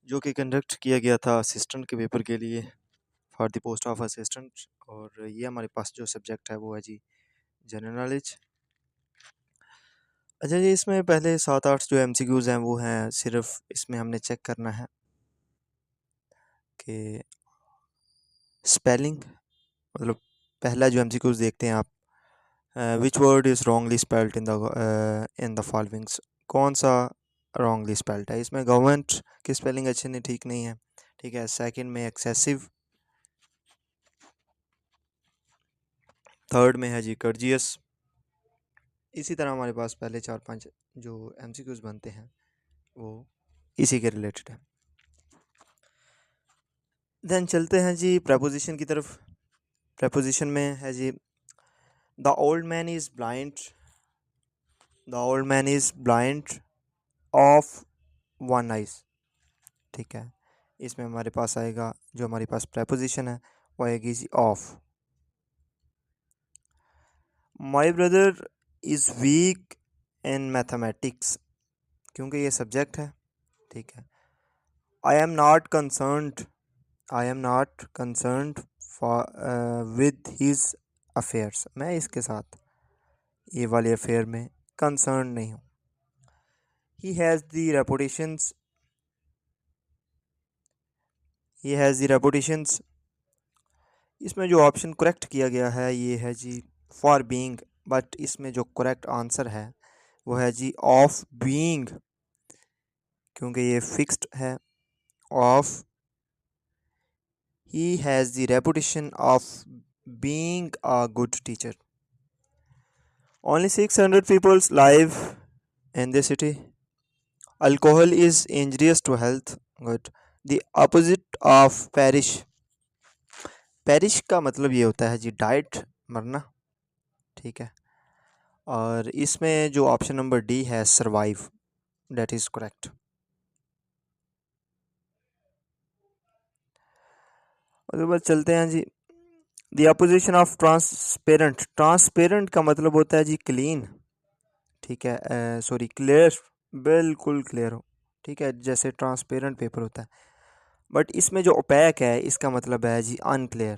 जो कि कंडक्ट किया गया था असिस्टेंट के पेपर के लिए for the post of assistant. और ये हमारे पास जो सब्जेक्ट है वो है जी जनरल नॉलेज। अच्छा जी, इसमें पहले 7-8 जो एमसीक्यूज़ हैं वो हैं, सिर्फ इसमें हमने चेक करना है कि स्पेलिंग, मतलब पहला जो एमसीक्यूज़ देखते हैं आप, which word is wrongly spelled in the followings. कौन सा रॉन्गली स्पेल्ड है इसमें? गवर्नमेंट की स्पेलिंग अच्छी नहीं, ठीक नहीं है, ठीक है। सेकंड में एक्सेसिव, थर्ड में है जी कर्जियस। इसी तरह हमारे पास पहले 4-5 जो एमसीक्यूज़ बनते हैं वो इसी के रिलेटेड है। देन चलते हैं जी प्रपोजिशन की तरफ। प्रपोजिशन में है जी the old man is blind, the old man is blind of one eyes, ठीक है। इसमें हमारे पास आएगा, जो हमारे पास प्रपोजिशन है वो आएगी जी of. My brother is weak in mathematics, क्योंकि ये सब्जेक्ट है, ठीक है। I am not concerned, I am not concerned with his affairs, मैं इसके साथ ये वाले अफेयर में कंसर्न नहीं हूँ। He has the reputations, he has the reputations. इसमें जो ऑप्शन करेक्ट किया गया है ये है जी फॉर बीइंग, बट इसमें जो करेक्ट आंसर है वो है जी ऑफ बीइंग, क्योंकि ये फिक्स्ड है। Off, he has the reputation of being a good teacher. Only 600 peoples live in the city. Alcohol is injurious to health, good. The opposite of perish, perish का मतलब ये होता है जी डाइट, मरना, ठीक है। और इसमें जो ऑप्शन नंबर डी है सरवाइव, डेट इज़ करेक्ट। उसके बाद चलते हैं जी the opposition of transparent. Transparent का मतलब होता है जी क्लीन, ठीक है, सॉरी क्लियर, बिल्कुल क्लियर हो, ठीक है, जैसे ट्रांसपेरेंट पेपर होता है। बट इसमें जो ओपैक है इसका मतलब है जी अनक्लियर,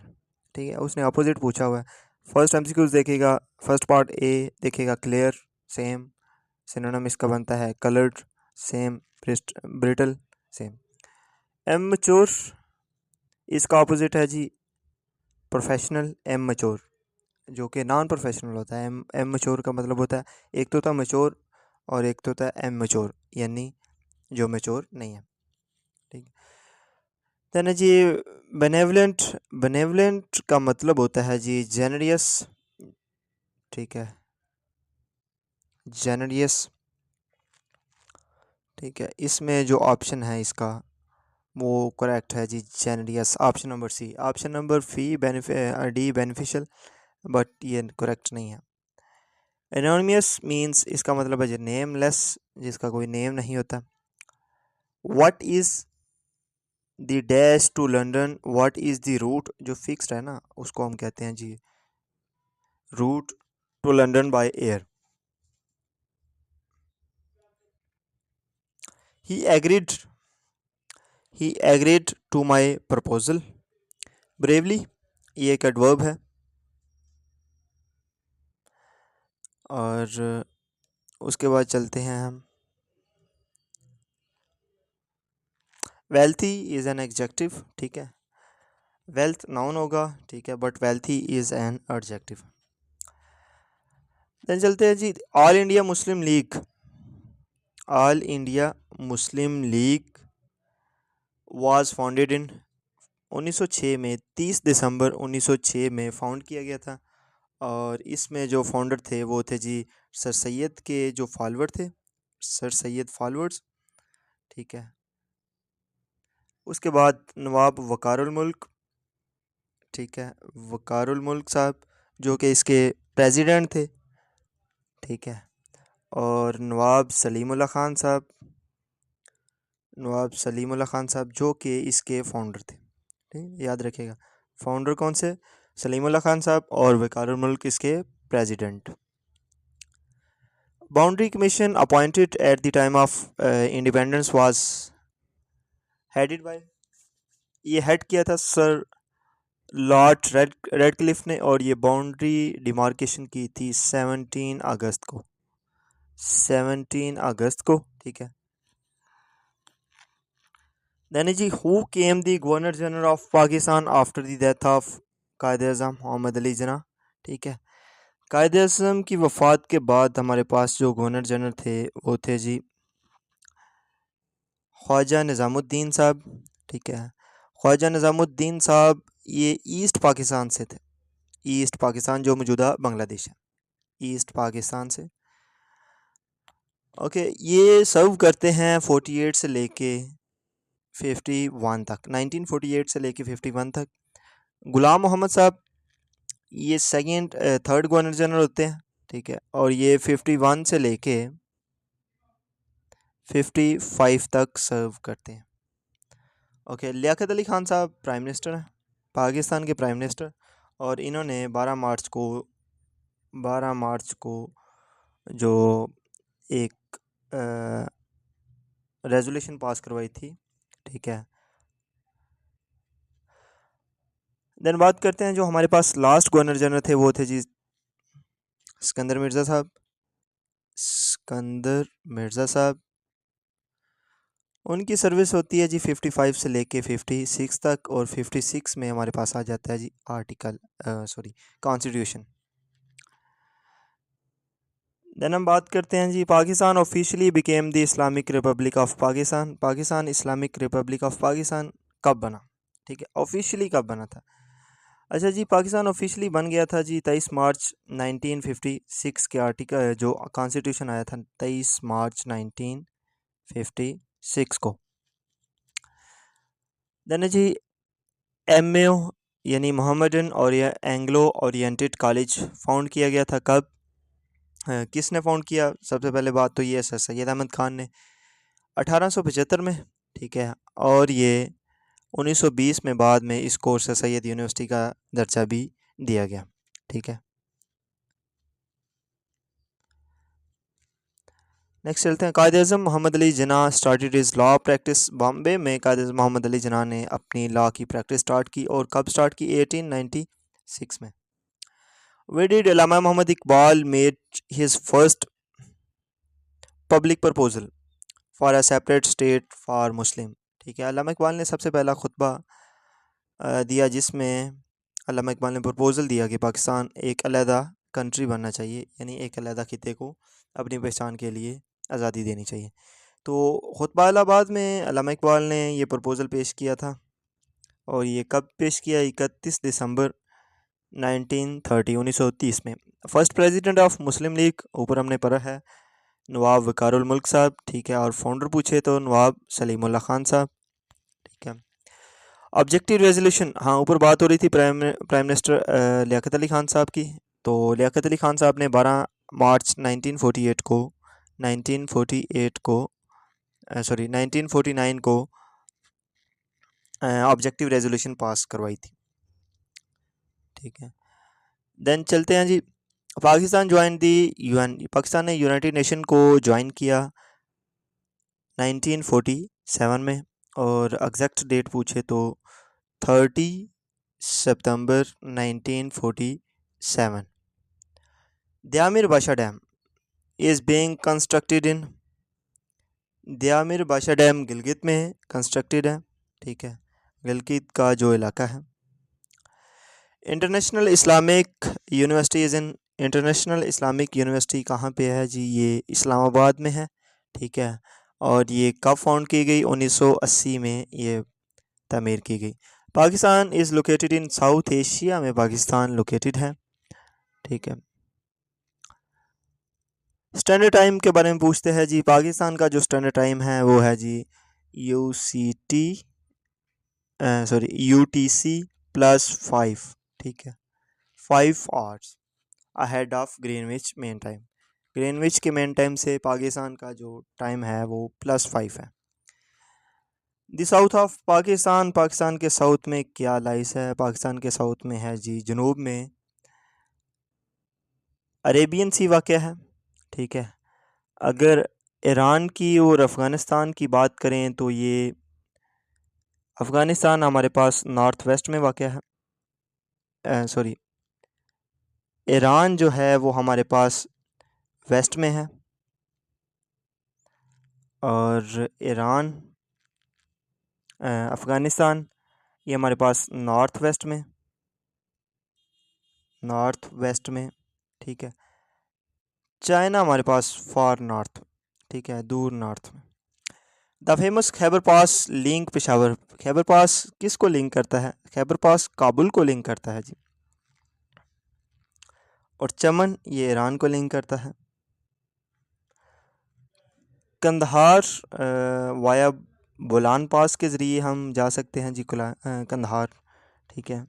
ठीक है। उसने अपोजिट पूछा हुआ है। फर्स्ट एमसीक्यूज देखेगा, फर्स्ट पार्ट ए देखेगा क्लियर, सेम। सिनोनिम इसका बनता है coloured, same. Brittle, same. Immature, इसका अपोजिट है जी प्रोफेशनल, एम मच्योर, जो कि नॉन प्रोफेशनल होता है। एम मच्योर का मतलब होता है, एक तो होता है मच्योर और एक तो होता है एम मच्योर, यानी जो मच्योर नहीं है, ठीक। देन है जी बेनेवलेंट। बेनेवलेंट का मतलब होता है जी जेनरियस, ठीक है, जेनरियस, ठीक है। इसमें जो ऑप्शन है इसका वो करेक्ट है जी generous, option number C. Option number D beneficial, but ये करेक्ट नहीं है। एनोनिमस मीन्स इसका मतलब है जी नेमलेस, जिसका कोई नेम नहीं होता। What is the dash to London, what is the route, जो फिक्स्ड है ना उसको हम कहते हैं जी route to London by air. He agreed, he agreed to my proposal. Bravely, ये एक एडवर्ब है। और उसके बाद चलते हैं हम, वेल्थी इज़ एन एडजेक्टिव, ठीक है। वेल्थ नाउन होगा, ठीक है, but wealthy is an adjective. Then चलते हैं जी All India Muslim League. All India Muslim League was founded in 1906 में, 30 दिसंबर 1906 में फाउंड किया गया था। और इसमें जो फाउंडर थे वो थे जी सर सैयद के जो फॉलोअर थे, सर सैयद फॉलोअर्स, ठीक है। उसके बाद नवाब वकारुल मुल्क, ठीक है, वकारुल मुल्क साहब, जो कि इसके प्रेसिडेंट थे, ठीक है। और नवाब सलीमुल्लाह खान साहब, नवाब सलीमुल्लाह खान साहब जो कि इसके फाउंडर थे, ठीक, याद रखिएगा। फाउंडर कौन से? सलीमुल्लाह खान साहब, और वकारुल मुल्क इसके president. Boundary commission appointed at the time of independence was headed by, ये हेड किया था सर लॉर्ड रेडक्लिफ ने, और ये बाउंड्री डिमार्केशन की थी 17 अगस्त को, 17 अगस्त को, ठीक है। Then जी, who came the governor general of Pakistan after the death of Quaid Azam Mohammad Ali Jinnah, ठीक है। कायद अज़म की वफ़ात के बाद हमारे पास जो गवर्नर जनरल थे वो थे जी ख्वाजा निज़ामुद्दीन साहब, ठीक है। ख्वाजा निज़ामुद्दीन साहब ये ईस्ट पाकिस्तान से थे, ईस्ट पाकिस्तान जो मौजूदा बांग्लादेश है, ईस्ट पाकिस्तान से। ओके, ये सर्व करते हैं 48 से लेके 51 तक, 1948 से लेके 51 तक। गुलाम मोहम्मद साहब ये सेकंड थर्ड गवर्नर जनरल होते हैं, ठीक है, और ये 51 से लेके 55 तक सर्व करते हैं। ओके, लियाकत अली खान साहब प्राइम मिनिस्टर हैं, पाकिस्तान के प्राइम मिनिस्टर, और इन्होंने 12 मार्च को जो एक रेजोल्यूशन पास करवाई थी, ठीक है। देन बात करते हैं जो हमारे पास लास्ट गवर्नर जनरल थे वो थे जी सिकंदर मिर्ज़ा साहब, सिकंदर मिर्ज़ा साहब। उनकी सर्विस होती है जी 55 से लेके 56 तक, और 56 में हमारे पास आ जाता है जी आर्टिकल कॉन्स्टिट्यूशन। देन हम बात करते हैं जी Pakistan officially became the Islamic Republic of Pakistan, Pakistan Islamic Republic of Pakistan कब बना, ठीक है, ऑफिशियली कब बना था। अच्छा जी, पाकिस्तान ऑफिशियली बन गया था जी 23 मार्च 1956 के आर्टिकल जो कॉन्स्टिट्यूशन आया था 23 मार्च 1956 को। देन जी एमओ यानी मोहम्मदन और या एंग्लो ओरिएंटेड कॉलेज फाउंड किया गया था कब, किसने फाउंड किया। सबसे पहले बात तो ये है सर सैयद अहमद ख़ान ने 1875 में, ठीक है, और ये 1920 में बाद में इस कोर्स से सैयद यूनिवर्सिटी का दर्जा भी दिया गया, ठीक है। नेक्स्ट चलते हैं, Quaid Azam Mohammad Ali Jinnah started his law practice, Bombay में कायद अज़म मोहम्मद अली जिन्ना ने अपनी लॉ की प्रैक्टिस स्टार्ट की, और कब स्टार्ट की, 1896 में। Where did Allama Muhammad Iqbal made his first public proposal for a separate state for Muslim, ठीक है। अल्लामा इकबाल ने सबसे पहला खुतबा दिया जिसमें अल्लामा इकबाल ने प्रपोज़ल दिया कि पाकिस्तान एक अलहदा कंट्री बनना चाहिए, यानी एक अलहदा खिते को अपनी पहचान के लिए आज़ादी देनी चाहिए। तो खुतबा इलाहाबाद में अल्लामा इकबाल ने ये प्रपोज़ल पेश किया था, और ये कब पेश किया, 31 दिसंबर 1930 में। First president of Muslim league ऊपर हमने पढ़ा है नवाब वकारुल मुल्क साहब, ठीक है, और फाउंडर पूछे तो नवाब सलीमुल्लाह खान साहब, ठीक है। ऑब्जेक्टिव रेजोल्यूशन, हाँ ऊपर बात हो रही थी प्राइम मिनिस्टर लियाकत अली खान साहब की। तो लियाकत अली खान साहब ने 12 मार्च 1948 को 1948 को सॉरी 1949 को ऑब्जेक्टिव रेजोल्यूशन पास करवाई थी, ठीक है। देन चलते हैं जी, Pakistan join the UN, Pakistan ने यूनाइटेड नेशन को ज्वाइन किया 1947 में, और एग्जैक्ट डेट पूछे तो 30 सितंबर 1947। Diamer Bhasha dam is being constructed in, Diamer Bhasha dam Gilgit में कंस्ट्रक्टेड है, ठीक है, गिलगित का जो इलाका है। International Islamic university is in, international Islamic university कहाँ पे है जी, ये इस्लामाबाद में है, ठीक है, और ये कब फाउंड की गई, 1980 में ये तामीर की गई। Pakistan is located in south Asia में पाकिस्तान लोकेटेड है, ठीक है। स्टैंडर्ड टाइम के बारे में पूछते हैं जी, पाकिस्तान का जो स्टैंडर्ड टाइम है वो है जी UTC +5, ठीक है, 5 hours ahead of Greenwich main time, Greenwich के मेन टाइम से पाकिस्तान का जो टाइम है वो +5 है। The south of Pakistan, Pakistan के साउथ में क्या लाइस है, पाकिस्तान के साउथ में है जी जनूब में अरेबियन सी वाक़ है, ठीक है। अगर ईरान की और अफ़गानिस्तान की बात करें तो ये अफ़गानिस्तान हमारे पास नॉर्थ वेस्ट में वाक़ है। सॉरी, ईरान जो है वो हमारे पास वेस्ट में है, और ईरान अफ़गानिस्तान ये हमारे पास नॉर्थ वेस्ट में, ठीक है। चाइना हमारे पास फार नॉर्थ, ठीक है, दूर नॉर्थ में। The famous Khyber pass link Peshawar, Khyber pass किसको लिंक करता है? खैबर पास काबुल को लिंक करता है जी। और चमन ये ईरान को लिंक करता है। कंधार वाया बोलान पास के ज़रिए हम जा सकते हैं जी कंधार, ठीक है।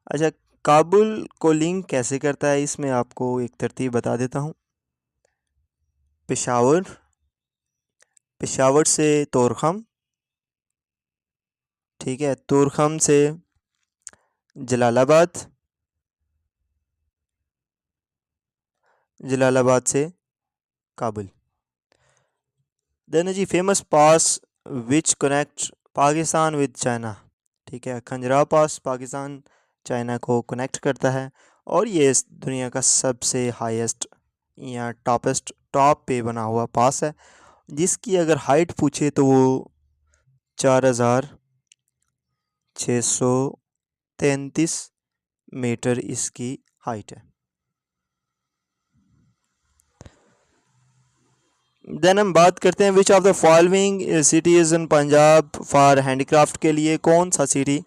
अच्छा, काबुल को लिंक कैसे करता है, इसमें आपको एक तरतीब बता देता हूँ। पेशावर, पेशावर से तोरखम, ठीक है, तोरखम से जलालाबाद, जलालाबाद से काबुल। देन जी famous pass which connect Pakistan with China, ठीक है, खंजराव पास पाकिस्तान चाइना को कनेक्ट करता है, और ये इस दुनिया का सबसे हाईएस्ट या टॉप पे बना हुआ पास है, जिसकी अगर हाइट पूछे तो वो 4633 मीटर इसकी हाइट है। देन हम बात करते हैं विच of the following cities in Punjab for handicraft के लिए कौन सा सिटी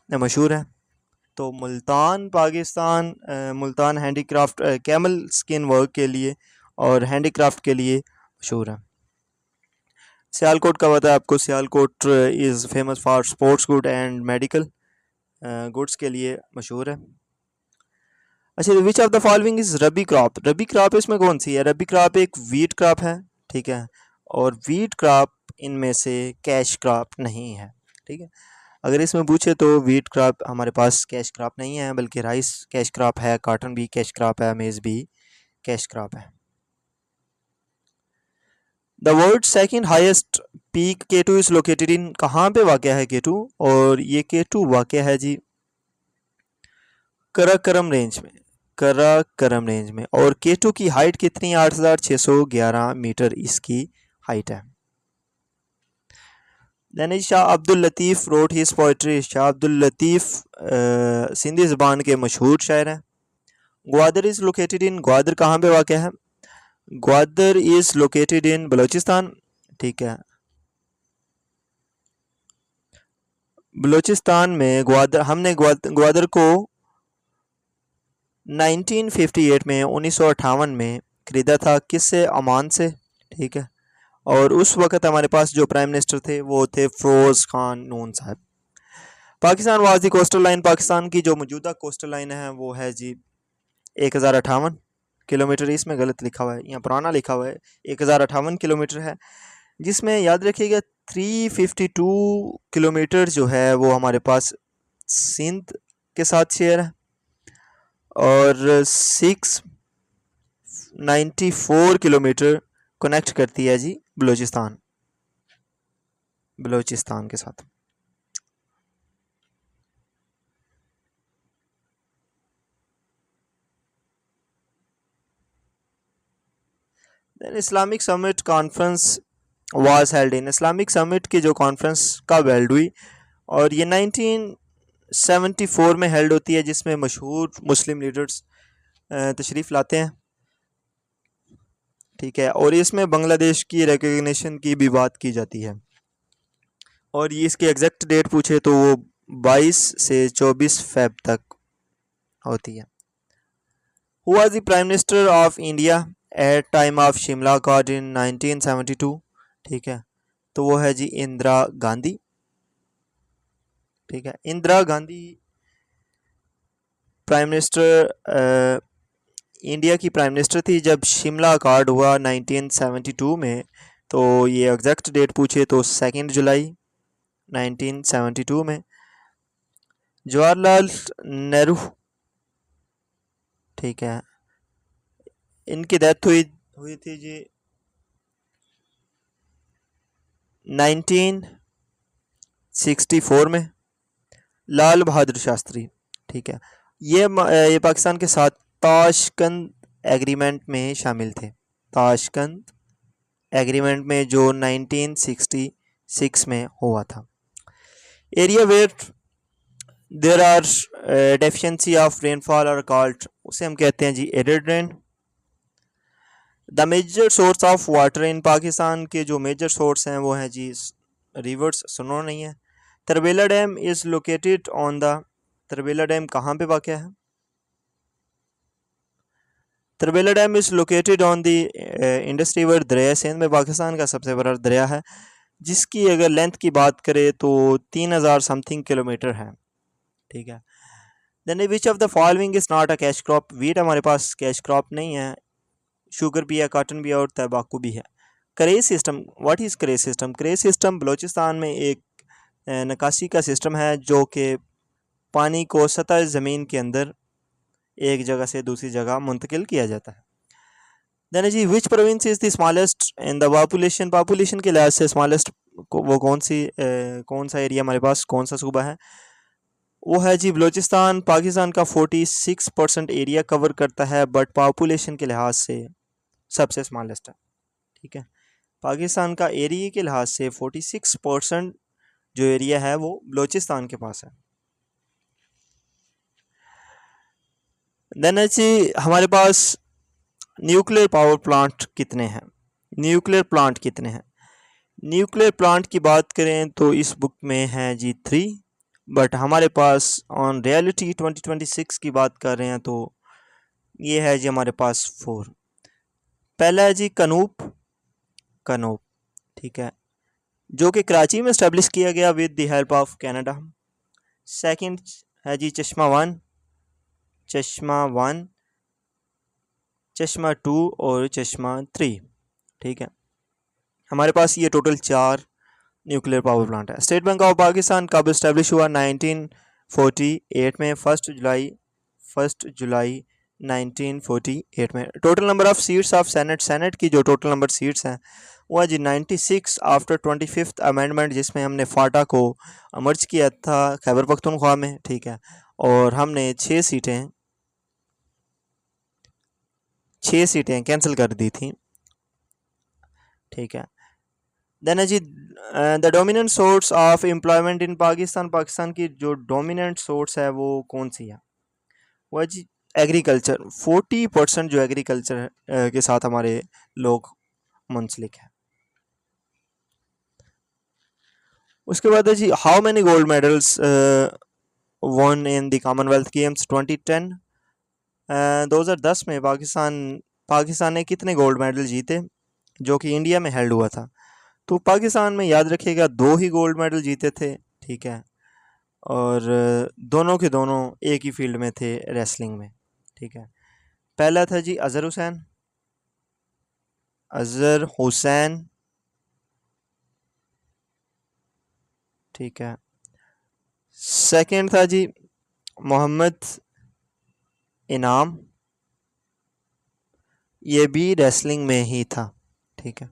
मशहूर है? तो Multan Pakistan, Multan handicraft camel skin work के लिए और हैंडीक्राफ्ट के लिए मशहूर है। सियालकोट का पता है आपको, Sialkot is famous for sports good and medical goods के लिए मशहूर है। अच्छा, विच of the following is rabi crop, rabi crop इसमें कौन सी है? रबी क्रॉप एक वीट क्रॉप है, ठीक है, और वीट क्रॉप इनमें से कैश क्रॉप नहीं है, ठीक है। अगर इसमें पूछे तो वीट क्रॉप हमारे पास कैश क्रॉप नहीं है, बल्कि राइस कैश क्रॉप है, कॉटन भी कैश क्रॉप है, मेज़ भी कैश क्रॉप है। The world second highest peak K2 is located in, कहाँ पे वाक़या है K2? और ये K2 वाक़या है जी कराकरम रेंज में, कराकरम रेंज में। और K2 की हाइट कितनी है? 8611 मीटर इसकी हाइट है। Then Shah Abdul Latif wrote his poetry, Shah Abdul Latif Sindhi ज़बान के मशहूर शायर हैं। Gwadar is located in, Gwadar कहाँ पे वाक़या है? Gwadar is located in Balochistan, ठीक है, बलूचिस्तान में। ग्वादर हमने ग्वादर को 1958 में 1958 में ख़रीदा था, किससे? अमान से, ठीक है। और उस वक़्त हमारे पास जो प्राइम मिनिस्टर थे वो थे फ़िरोज़ खान नून साहब। Pakistan was the coastal line, Pakistan की जो मौजूदा कोस्टल लाइन है वो है जी 1058 किलोमीटर, इसमें गलत लिखा हुआ है, यहाँ पुराना लिखा हुआ है, 1058 किलोमीटर है, जिसमें याद रखिएगा 352 किलोमीटर जो है वो हमारे पास सिंध के साथ शेयर है, और 694 किलोमीटर कनेक्ट करती है जी बलूचिस्तान, बलूचिस्तान के साथ। Then Islamic summit conference was held in, Islamic summit की जो कॉन्फ्रेंस कब हेल्ड हुई? और ये 1974 में हेल्ड होती है, जिसमें मशहूर मुस्लिम लीडर्स तशरीफ़ लाते हैं, ठीक है, और इसमें बांग्लादेश की रिकग्निशन की भी बात की जाती है। और ये इसकी एग्जैक्ट डेट पूछे तो वो 22 से 24 फेब तक होती है। Who was the prime minister of India at time of Shimla accord in 1972, ठीक है, तो वो है जी इंदिरा गांधी, ठीक है। Indira Gandhi prime minister India की प्राइम मिनिस्टर थी जब शिमला अकॉर्ड हुआ 1972 में। तो ये एग्जैक्ट डेट पूछे तो 2 जुलाई 1972 में। जवाहरलाल नेहरू, ठीक है, इनकी डेथ हुई हुई थी जी 19 64 में लाल बहादुर शास्त्री, ठीक है। ये पाकिस्तान के साथ ताशकंद एग्रीमेंट में शामिल थे, ताशकंद एग्रीमेंट में जो 1966 में हुआ था। Area where there are deficiency of rainfall और कॉल्ड, उसे हम कहते हैं जी arid rain. The major source of water in Pakistan के जो मेजर सोर्स हैं वो हैं जी रिवर्स, सुनो नहीं है। Tarbela dam is located on the, Tarbela dam कहाँ पे वाक़ है? Tarbela dam is located on the Indus river, दरिया सिंध में पाकिस्तान का सबसे बड़ा दरिया है, जिसकी अगर लेंथ की बात करें तो 3000 समथिंग किलोमीटर है, ठीक है। Then which of the following is not a cash crop, wheat हमारे पास कैश क्रॉप नहीं है, शुगर भी है, कॉटन भी है और तंबाकू भी है। Karez system, what is karez system? Karez system Balochistan में एक निकासी का सिस्टम है जो कि पानी को सतह ज़मीन के अंदर एक जगह से दूसरी जगह मुंतकिल किया जाता है। देन जी which province is the smallest in the population, population के लिहाज से स्मॉलेस्ट वो कौन सा एरिया हमारे पास, कौन सा सूबा है? वो है जी बलूचिस्तान। पाकिस्तान का 46% एरिया कवर करता है, बट पॉपुलेशन के लिहाज से सबसे स्मॉलेस्ट है, ठीक है। पाकिस्तान का एरिया के लिहाज से 46% जो एरिया है वो बलूचिस्तान के पास है। देन जी हमारे पास न्यूक्लियर पावर प्लांट कितने हैं? न्यूक्लियर प्लांट कितने हैं? न्यूक्लियर प्लांट की बात करें तो इस बुक में है जी 3, बट हमारे पास ऑन रियलिटी 2026 की बात कर रहे हैं तो ये है जी हमारे पास 4। पहला है जी कनूप, कनूप, ठीक है, जो कि कराची में इस्टेब्लिश किया गया with the help of Canada. Second है जी चश्मा 1, चश्मा 1, चश्मा 2 और चश्मा 3, ठीक है। हमारे पास ये टोटल 4 न्यूक्लियर पावर प्लांट है। स्टेट बैंक ऑफ पाकिस्तान कब इस्टेब्लिश हुआ? 1948 में, 1 जुलाई 1948 में। Total number of seats of senate, senate की जो टोटल नंबर सीट्स हैं वो है जी 96 आफ्टर 25th अमेंडमेंट, जिसमें हमने फाटा को मर्ज किया था खैबर पख्तूनख्वा में, ठीक है, और हमने 6 सीटें कैंसिल कर दी थी, ठीक है। देन है जी the dominant source of employment in Pakistan, Pakistan की जो डोमिनेंट सोर्स है वो कौन सी है? वो है जी एग्रीकल्चर। 40% जो एग्रीकल्चर के साथ हमारे लोग मुंसलिक हैं। उसके बाद है जी how many gold medals won in the Commonwealth Games 2010, 2010 में पाकिस्तान ने कितने गोल्ड मेडल जीते जो कि इंडिया में हेल्ड हुआ था? तो पाकिस्तान में याद रखिएगा 2 ही गोल्ड मेडल जीते थे, ठीक है, और दोनों के दोनों एक ही फील्ड में थे, रेसलिंग में, ठीक है। पहला था जी अज़हर हुसैन, अज़हर हुसैन, ठीक है। सेकंड था जी मोहम्मद इनाम, ये भी रेसलिंग में ही था, ठीक है।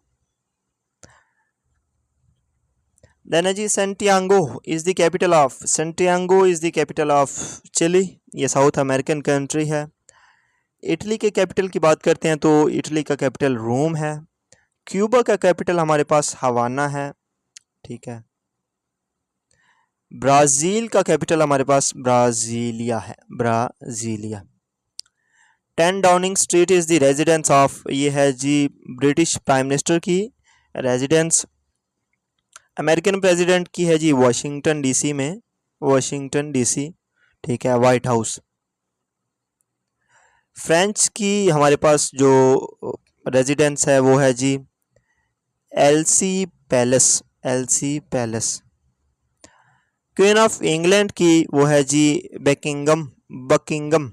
देन है जी Santiago is the capital of, Santiago is the capital of Chile, ये साउथ अमेरिकन कंट्री है। इटली के कैपिटल की बात करते हैं तो इटली का कैपिटल रोम है। क्यूबा का कैपिटल हमारे पास हवाना है, ठीक है। ब्राज़ील का कैपिटल हमारे पास ब्राज़ीलिया है, Brasilia. 10 Downing street is the residence of, ये है जी ब्रिटिश प्राइम मिनिस्टर की रेजिडेंस। अमेरिकन प्रेसिडेंट की है जी वाशिंगटन डीसी में, वाशिंगटन डीसी, ठीक है, वाइट हाउस। फ्रेंच की हमारे पास जो रेजिडेंस है वो है जी Elysee palace, Elysee palace. Queen of England की वो है जी Buckingham, Buckingham,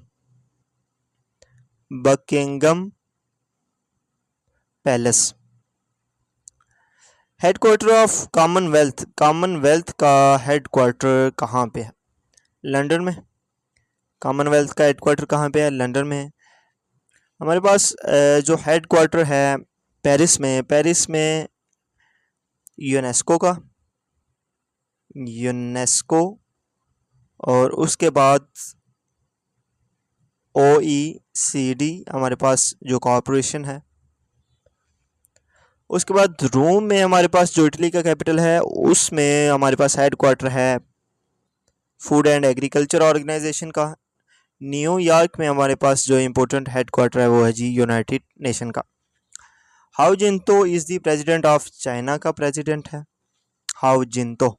Buckingham palace. Headquarter of Commonwealth, Commonwealth का हेडक्वार्टर कहाँ पे है? लंदन में। कॉमनवेल्थ का हेडक्वार्टर कहाँ पे है? लंदन में है। हमारे पास जो हेडक्वार्टर है पेरिस में, पेरिस में यूनेस्को का। यूनेस्को, और उसके बाद OECD हमारे पास जो कॉरपोरेशन है। उसके बाद रोम में हमारे पास जो इटली का कैपिटल है, उसमें हमारे पास हेड क्वार्टर है फूड एंड एग्रीकल्चर ऑर्गेनाइजेशन का। न्यूयॉर्क में हमारे पास जो इम्पोर्टेंट हेड क्वार्टर है वो है जी यूनाइटेड नेशन का। Hu Jintao is the president of China का प्रेसिडेंट है, हाउ जिंतो।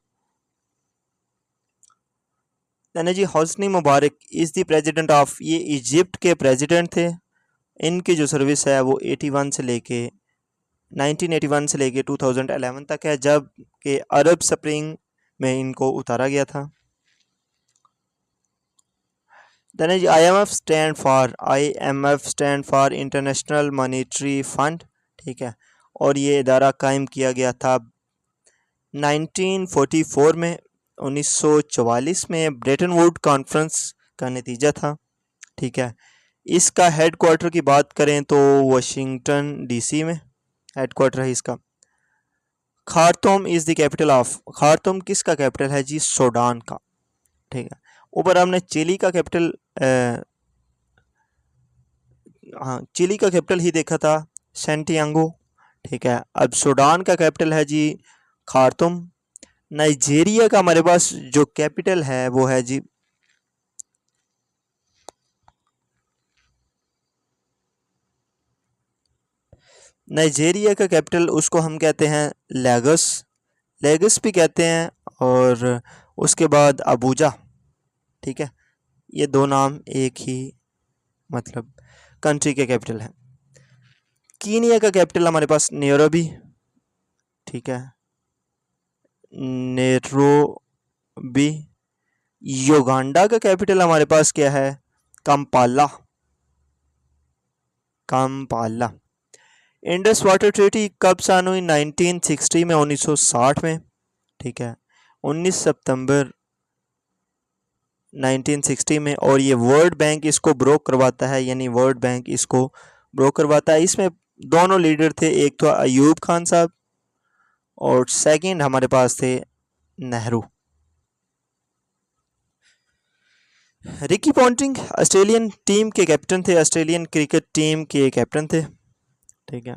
यानी जी Hosni Mubarak is the president of, ये इजिप्ट के प्रेसिडेंट थे। इनकी जो सर्विस है वो 81 से लेके 1981 से लेके 2011 तक है, जब कि अरब स्प्रिंग में इनको उतारा गया था। देन जी IMF stand for international monetary fund, ठीक है। और ये इदारा कायम किया गया था 1944 में, 1944 में ब्रेटन वुड कॉन्फ्रेंस का नतीजा था, ठीक है। इसका हेड क्वार्टर की बात करें तो वाशिंगटन DC में हेड क्वार्टर है इसका। Khartoum is the capital of, Khartoum किसका कैपिटल है जी, सूडान का, ठीक है। ऊपर हमने चिली का कैपिटल हाँ चिली का कैपिटल ही देखा था, सेंटियागो, ठीक है। अब सूडान का कैपिटल है जी खार्तूम। नाइजीरिया का हमारे पास जो कैपिटल है वो है जी नाइजीरिया का कैपिटल उसको हम कहते हैं लेगस, लेगस भी कहते हैं, और उसके बाद अबूजा, ठीक है। ये दो नाम एक ही मतलब कंट्री के कैपिटल हैं। कीनिया का कैपिटल हमारे पास नैरोबी, ठीक है, नैरोबी। युगांडा का कैपिटल हमारे पास क्या है, Kampala, Kampala. Indus water treaty कब साइन हुई, 1960 में, 1960 में, ठीक है, 19 सितंबर 1960 में। और ये वर्ल्ड बैंक इसको ब्रोक करवाता है, यानी वर्ल्ड बैंक इसको ब्रोक करवाता है। इसमें दोनों लीडर थे, एक तो अयूब खान साहब और सेकंड हमारे पास थे Nehru. Ricky Ponting Australian team के कैप्टन थे, ऑस्ट्रेलियन क्रिकेट टीम के कैप्टन थे, ठीक है।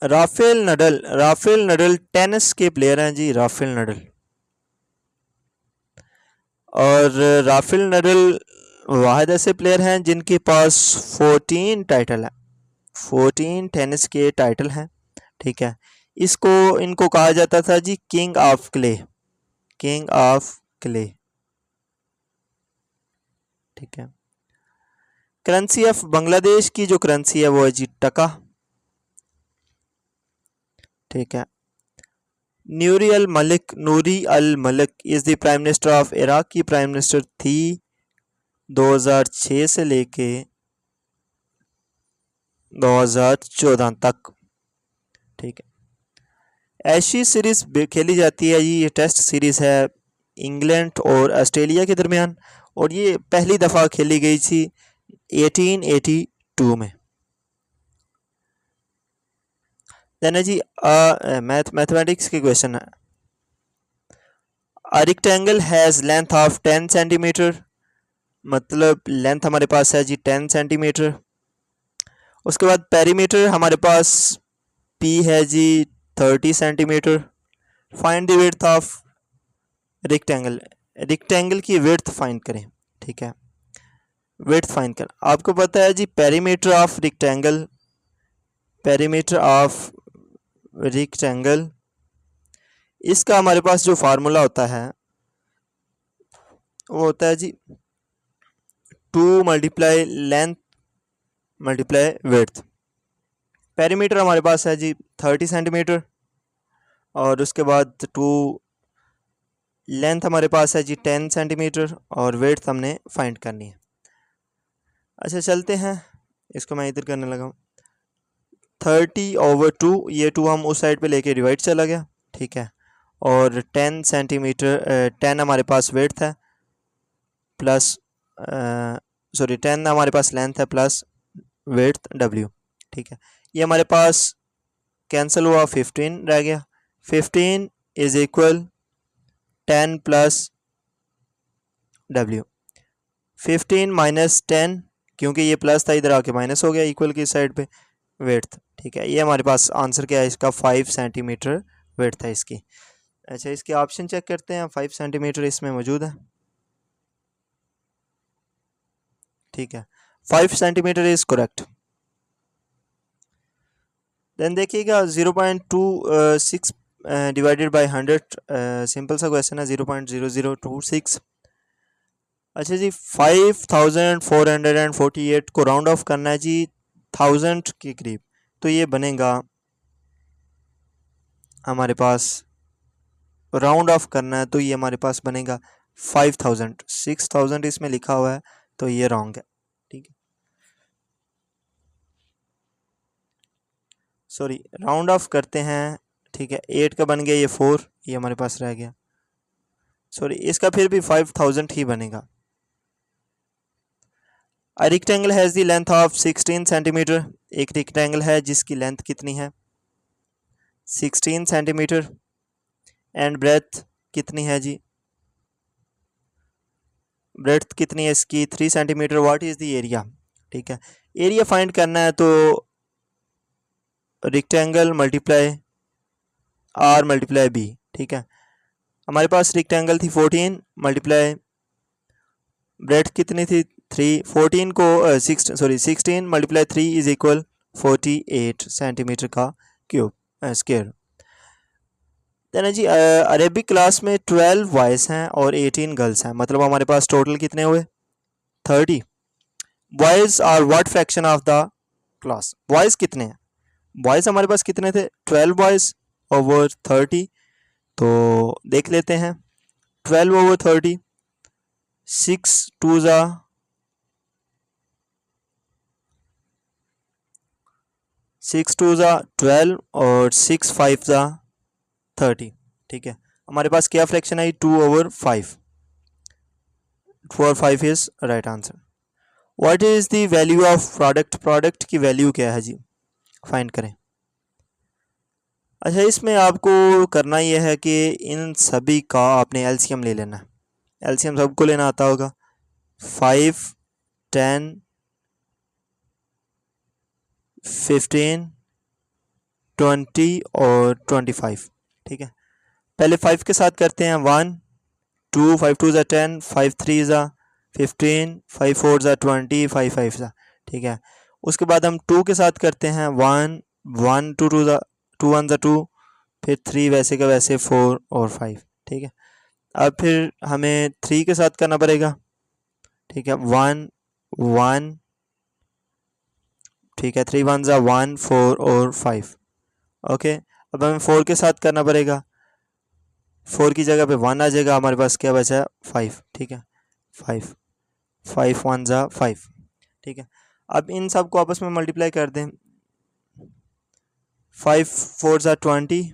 राफेल नडल टेनिस के प्लेयर हैं जी, राफेल नडल। और राफेल नडल वाहिद ऐसे प्लेयर हैं जिनके पास 14 टाइटल है, 14 टेनिस के टाइटल हैं, ठीक है। इसको इनको कहा जाता था जी king of clay, king of clay, ठीक है। करेंसी ऑफ बांग्लादेश की जो करेंसी है वो है जी टका, ठीक है। Nouri al Malik is the prime minister of Iraq की प्राइम मिनिस्टर थी 2006 से लेके 2014 तक, ठीक है। एशिया सीरीज खेली जाती है, ये टेस्ट सीरीज है इंग्लैंड और ऑस्ट्रेलिया के दरमियान, और ये पहली दफ़ा खेली गई थी 1882 में। देन जी मैथमेटिक्स के क्वेश्चन है। A rectangle has length of 10 centimetre, मतलब लेंथ हमारे पास है जी 10 सेंटीमीटर। उसके बाद पेरीमीटर हमारे पास पी है जी 30 centimetre. Find the width of rectangle, rectangle की विड्थ फाइंड करें, ठीक है। विड्थ फाइंड कर, आपको पता है जी perimeter of rectangle, perimeter of rectangle, इसका हमारे पास जो फार्मूला होता है वो होता है जी 2 multiply length multiply width. Perimeter हमारे पास है जी 30 सेंटीमीटर, और उसके बाद 2 लेंथ हमारे पास है जी 10 सेंटीमीटर, और विड्थ हमने फाइंड करनी है। अच्छा चलते हैं, इसको मैं इधर करने लगा हूँ। 30/2, ये 2 हम उस साइड पे लेके डिवाइड चला गया, ठीक है। और 10 सेंटीमीटर 10 हमारे पास विड्थ है, प्लस सॉरी 10 हमारे पास लेंथ है, प्लस विड्थ W, ठीक है। ये हमारे पास कैंसिल हुआ, 15 रह गया। 15 is equal 10 plus W। 15 minus 10, क्योंकि ये प्लस था इधर आके माइनस हो गया इक्वल की साइड पे, वेट। ठीक है, ये हमारे पास आंसर क्या है इसका, 5 सेंटीमीटर वेट था इसकी। अच्छा, इसके ऑप्शन चेक करते हैं, 5 सेंटीमीटर इसमें मौजूद है। ठीक है, 5 सेंटीमीटर इज करेक्ट। देन देखिएगा 0.26 डिवाइडेड बाय 100, सिंपल सा क्वेश्चन है, 0.0026। अच्छा जी, 5448 को राउंड ऑफ करना है जी 1000 के करीब, तो ये बनेगा हमारे पास, राउंड ऑफ करना है तो ये हमारे पास बनेगा 5000। 6000 इसमें लिखा हुआ है तो ये रॉन्ग है। ठीक है, सॉरी, राउंड ऑफ करते हैं। ठीक है, 8 का बन गया, ये 4, ये हमारे पास रह गया। सॉरी, इसका फिर भी 5000 ही बनेगा। A rectangle has the length of 16 centimetre. एक रेक्टेंगल है जिसकी लेंथ कितनी है, 16 सेंटीमीटर। एंड ब्रेथ कितनी है जी, ब्रेथ कितनी है इसकी, 3 centimetre. What is the area. ठीक है, एरिया फाइंड करना है तो rectangle multiply R multiply B. ठीक है, हमारे पास रेक्टेंगल थी 14 मल्टीप्लाई ब्रेथ कितनी थी 3, 14 को 16 मल्टीप्लाई 3 इज इक्वल 48 सेंटीमीटर का क्यूब स्क्वायर। देन जी अरेबिक क्लास में 12 बॉयज़ हैं और 18 गर्ल्स हैं, मतलब हमारे पास टोटल कितने हुए, 30। Boys are what fraction of the class, boys कितने हैं, बॉयज़ हमारे पास कितने थे, 12 बॉयज़ ओवर 30। तो देख लेते हैं, 12 ओवर 30, 6 2 ज़ा 12 और 6 5 ज़ा 30। ठीक है, हमारे पास क्या फ्रैक्शन आई, 2 ओवर 5। 2 और 5 is right answer. What is the value of product, product की वैल्यू क्या है जी, फाइंड करें। अच्छा, इसमें आपको करना यह है कि इन सभी का आपने एलसीएम ले लेना है। एलसीएम सबको लेना आता होगा, 5 10 15 20 और 25। ठीक है, पहले 5 के साथ करते हैं, 1 2 5 2 ज़ा 10, 5 3 ज़ा 15, 5 4 ज़ा 20, 5 5 ज़ा। ठीक है, उसके बाद हम 2 के साथ करते हैं, 1 1 2 2 ज़ा 2 1 ज़ा 2, फिर 3 वैसे का वैसे 4 और 5। ठीक है, अब फिर हमें 3 के साथ करना पड़ेगा। ठीक है, 1 1, ठीक है, 3 1 ज़ा 1 4 और 5। ओके, अब हमें 4 के साथ करना पड़ेगा, 4 की जगह पे 1 आ जाएगा, हमारे पास क्या बचा, 5। ठीक है, 5 5 1 ज़ा 5। ठीक है, अब इन सब को आपस में मल्टीप्लाई कर दें, 5 4 ज़ा 20,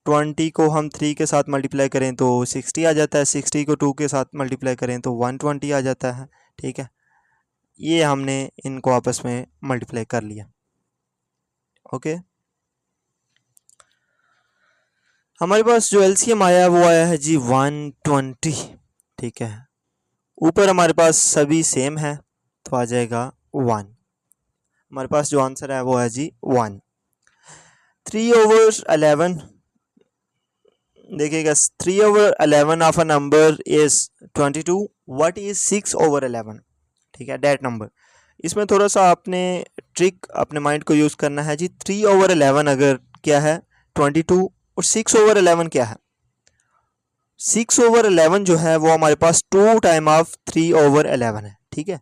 20 को हम 3 के साथ मल्टीप्लाई करें तो 60 आ जाता है, 60 को 2 के साथ मल्टीप्लाई करें तो 120 आ जाता है। ठीक है, ये हमने इनको आपस में मल्टीप्लाई कर लिया। ओके, हमारे पास जो एलसीएम आया वो आया है जी 120। ठीक है, ऊपर हमारे पास सभी सेम है तो आ जाएगा 1। हमारे पास जो आंसर है वो है जी 1। 3 ओवर 11, देखिएगा 3 over 11 of a number is 22। What is 6 over 11। ठीक है, डेट नंबर। इसमें थोड़ा सा आपने ट्रिक अपने माइंड को यूज़ करना है जी। 3 ओवर 11 अगर क्या है 22, और 6 ओवर 11 क्या है, 6 ओवर 11 जो है वो हमारे पास 2 टाइम ऑफ 3 ओवर 11 है। ठीक है,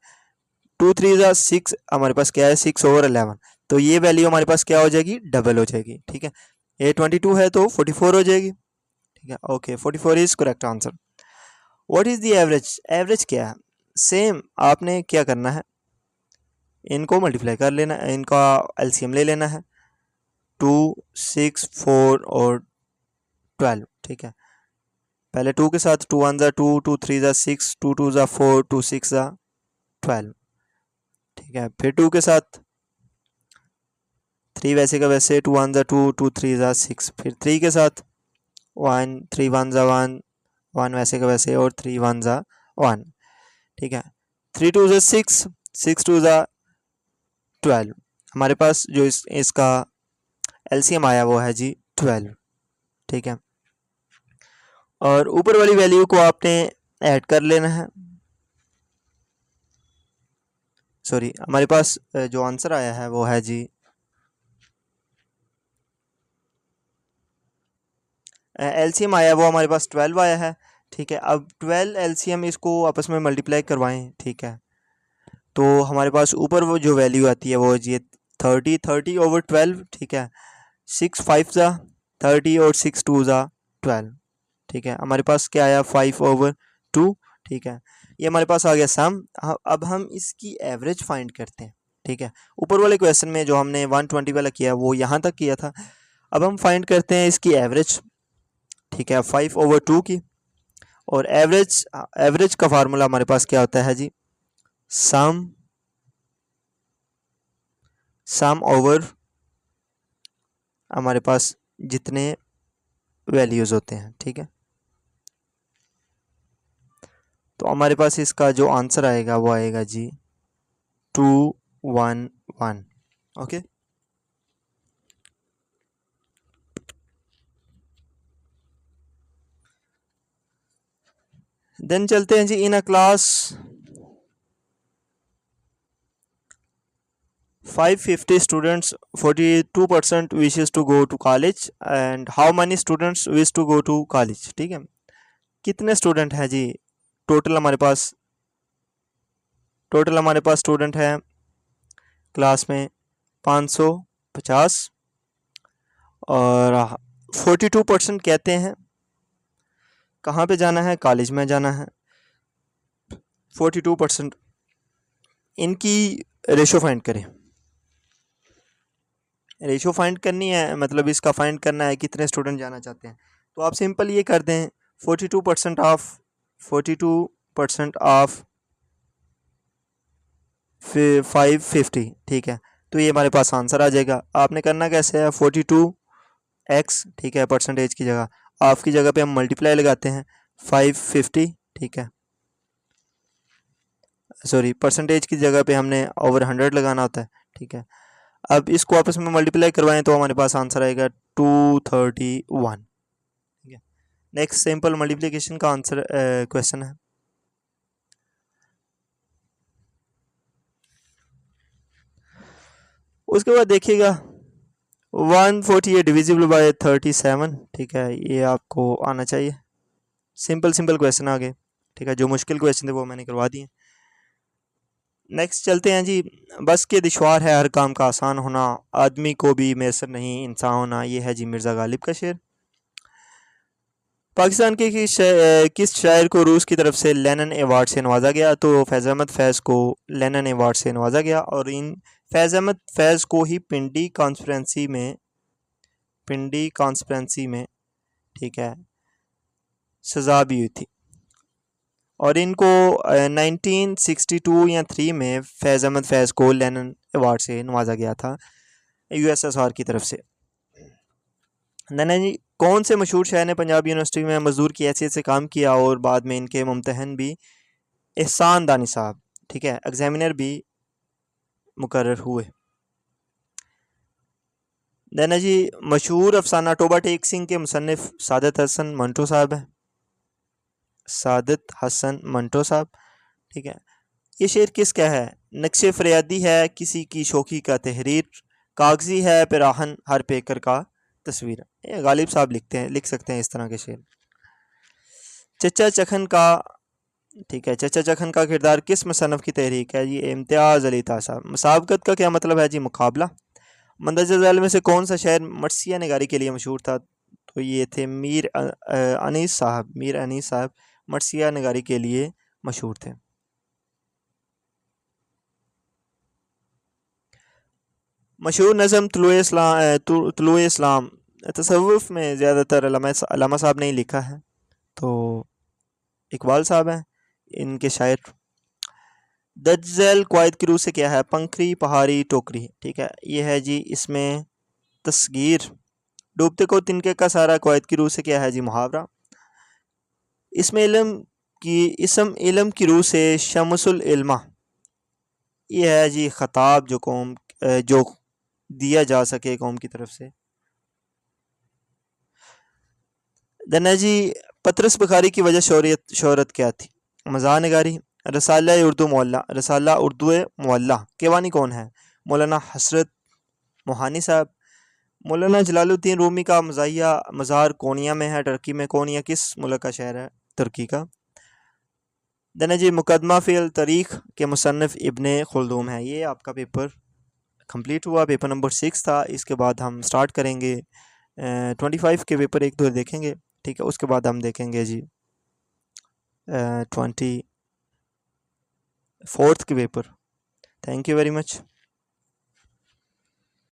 2 3 ज़ा 6, हमारे पास क्या है 6 ओवर 11, तो ये वैल्यू हमारे पास क्या हो जाएगी, डबल हो जाएगी। ठीक है, ये 22 है तो 44 हो जाएगी। ठीक है, okay, 44 is correct answer. What is the average, average क्या है, सेम आपने क्या करना है, इनको मल्टीप्लाई कर लेना है, इनका एलसीएम ले लेना है, 2 6 4 और 12। ठीक है, पहले 2 के साथ 2 1 ज़ा 2, 2 3 ज़ा 6, 2 2 ज़ा 4, 2 6 ज़ा 12। ठीक है, फिर 2 के साथ 3 वैसे का वैसे, 2 1 ज़ा 2, 2 3 ज़ा 6, फिर 3 के साथ 1, 3 1 ज़ा 1, 1 वैसे का वैसे, और 3 1 ज़ा 1, ठीक है। 3 2 ज़ा 6, 6 2 ज़ा 12। हमारे पास जो इसका एलसीएम आया वो है जी 12, ठीक है। और ऊपर वाली वैल्यू को आपने ऐड कर लेना है। सॉरी, हमारे पास जो आंसर आया है वो है जी एलसीएम आया वो हमारे पास 12 आया है, ठीक है। अब 12 एलसीएम इसको आपस में मल्टीप्लाई करवाएं, ठीक है। तो हमारे पास ऊपर वो जो वैल्यू आती है वो जी 30, 30/12, ठीक है। 6 5 ज़ा 30 और 6 2 ज़ा 12, ठीक है। हमारे पास क्या आया 5/2, ठीक है। ये हमारे पास आ गया सम। अब हम इसकी एवरेज फाइंड करते हैं, ठीक है। ऊपर वाले क्वेश्चन में जो हमने 120 वाला किया वो यहाँ तक किया था। अब हम फाइंड करते हैं इसकी एवरेज, ठीक है, 5/2 की। और एवरेज एवरेज का फार्मूला हमारे पास क्या होता है जी, सम ओवर हमारे पास जितने वैल्यूज़ होते हैं, ठीक है। तो हमारे पास इसका जो आंसर आएगा वो आएगा जी 211, ओके। देन चलते हैं जी, इन अ class 550 students, 42% wishes to go to college and how many students wish to go to college, ठीक है। कितने स्टूडेंट हैं जी टोटल हमारे पास स्टूडेंट हैं क्लास में 550, और 42% कहते हैं कहाँ पे जाना है, कॉलेज में जाना है। 42% इनकी रेशो फाइंड करें। रेशो फाइंड करनी है, मतलब इसका फाइंड करना है कितने स्टूडेंट जाना चाहते हैं। तो आप सिंपल ये कर दें 42% ऑफ 550, ठीक है। तो ये हमारे पास आंसर आ जाएगा। आपने करना कैसे है, 42x, ठीक है, परसेंटेज की जगह, ऑफ की जगह पे हम मल्टीप्लाई लगाते हैं 550, ठीक है। सॉरी, परसेंटेज की जगह पे हमने ओवर 100 लगाना होता है, ठीक है। अब इसको आपस में मल्टीप्लाई करवाएं तो हमारे पास आंसर आएगा 231, ठीक है। नेक्स्ट सिंपल मल्टीप्लिकेशन का आंसर क्वेश्चन है। उसके बाद देखिएगा 148 डिविजिबल बाय 37, ठीक है, ये आपको आना चाहिए। सिंपल क्वेश्चन आ गए, ठीक है। जो मुश्किल क्वेश्चन थे वो मैंने करवा दिए। नेक्स्ट चलते हैं जी, बस के दुश्वार है हर काम का आसान होना, आदमी को भी मैसर नहीं इंसान होना। ये है जी मिर्ज़ा गालिब का शेर। पाकिस्तान के किस शायर को रूस की तरफ से लेनिन अवार्ड से नवाजा गया? तो फैज़ अहमद फैज़ को लेनिन अवार्ड से नवाजा गया, और इन फैज़ अहमद फैज़ को ही पिंडी कॉन्स्परेंसी में, ठीक है, सज़ा भी हुई थी। और इनको 1962 या 3 में फैज़ अहमद फैज़ को लेनिन अवार्ड से नवाजा गया था यूएसएसआर की तरफ से। नैना जी, कौन से मशहूर शायर ने पंजाब यूनिवर्सिटी में मजदूर की हैसियत से काम किया और बाद में इनके मुम्तहन भी एहसान दानी साहब, ठीक है, एग्जामिनर भी मुकर्रर हुए? नैना जी, मशहूर अफसाना टोबा टेक सिंह के मुसन्निफ सादत हसन मंटो साहब हैं, सादत हसन मंटो साहब, ठीक है। ये शेर किसका है? नक्शे फरियादी है किसी की शोखी का तहरीर, कागजी है पिराहन हर पेकर का तस्वीर। ये गालिब साहब लिख सकते हैं इस तरह के शेर। चचा चखन का, ठीक है, चचा चखन का किरदार किस मुसन्नफ़ की तहरीक है? ये इम्तियाज़ अली था साहब। मुसाबकत का क्या मतलब है जी? मुकाबला। मंदरजा झैल में से कौन सा शहर मरसिया नगारी के लिए मशहूर था? तो ये थे मीर अनीस साहब मरसिया नगारी के लिए मशहूर थे। मशहूर नज़म तुलुए इस्लाम तसव्वुफ़ में ज़्यादातर अल्लामा साहब ने ही लिखा है, तो इकबाल साहब हैं इनके शायर। दज्जल क्वाइद की रूह से क्या है? पंखरी, पहाड़ी, टोकरी। ठीक है, ये है जी इसमें तस्गीर। डूबते को तिनके का सारा क्वाइद की रूह से क्या है जी? मुहावरा। इसमें इल्म की इसम इल्म की रूह से शमसुल इल्मा, ये है जी खताब जो कौम जो दिया जा सके कौम की तरफ से। देन है जी पतरस बुखारी की वजह शोहरत क्या थी? मज़ाह नगारी, रसाला उर्दू मोहल्ला, रसाला उर्दू मोहल्ला। केवानी कौन है? मौलाना हसरत मोहानी साहब। मौलाना जलालुद्दीन रूमी का मज़ाहिया मज़ार कोनिया में है, टर्की में। कोनिया किस मुल्क का शहर है? तुर्की का। देन है जी मुकदमा फ़िल तारीख़ के मुसन्निफ़ इब्ने खुल्दूम है। ये आपका पेपर कंप्लीट हुआ, पेपर नंबर 6 था। इसके बाद हम स्टार्ट करेंगे 25 के पेपर, एक दो देखेंगे। ठीक है, उसके बाद हम देखेंगे जी 24th के paper. Thank you very much.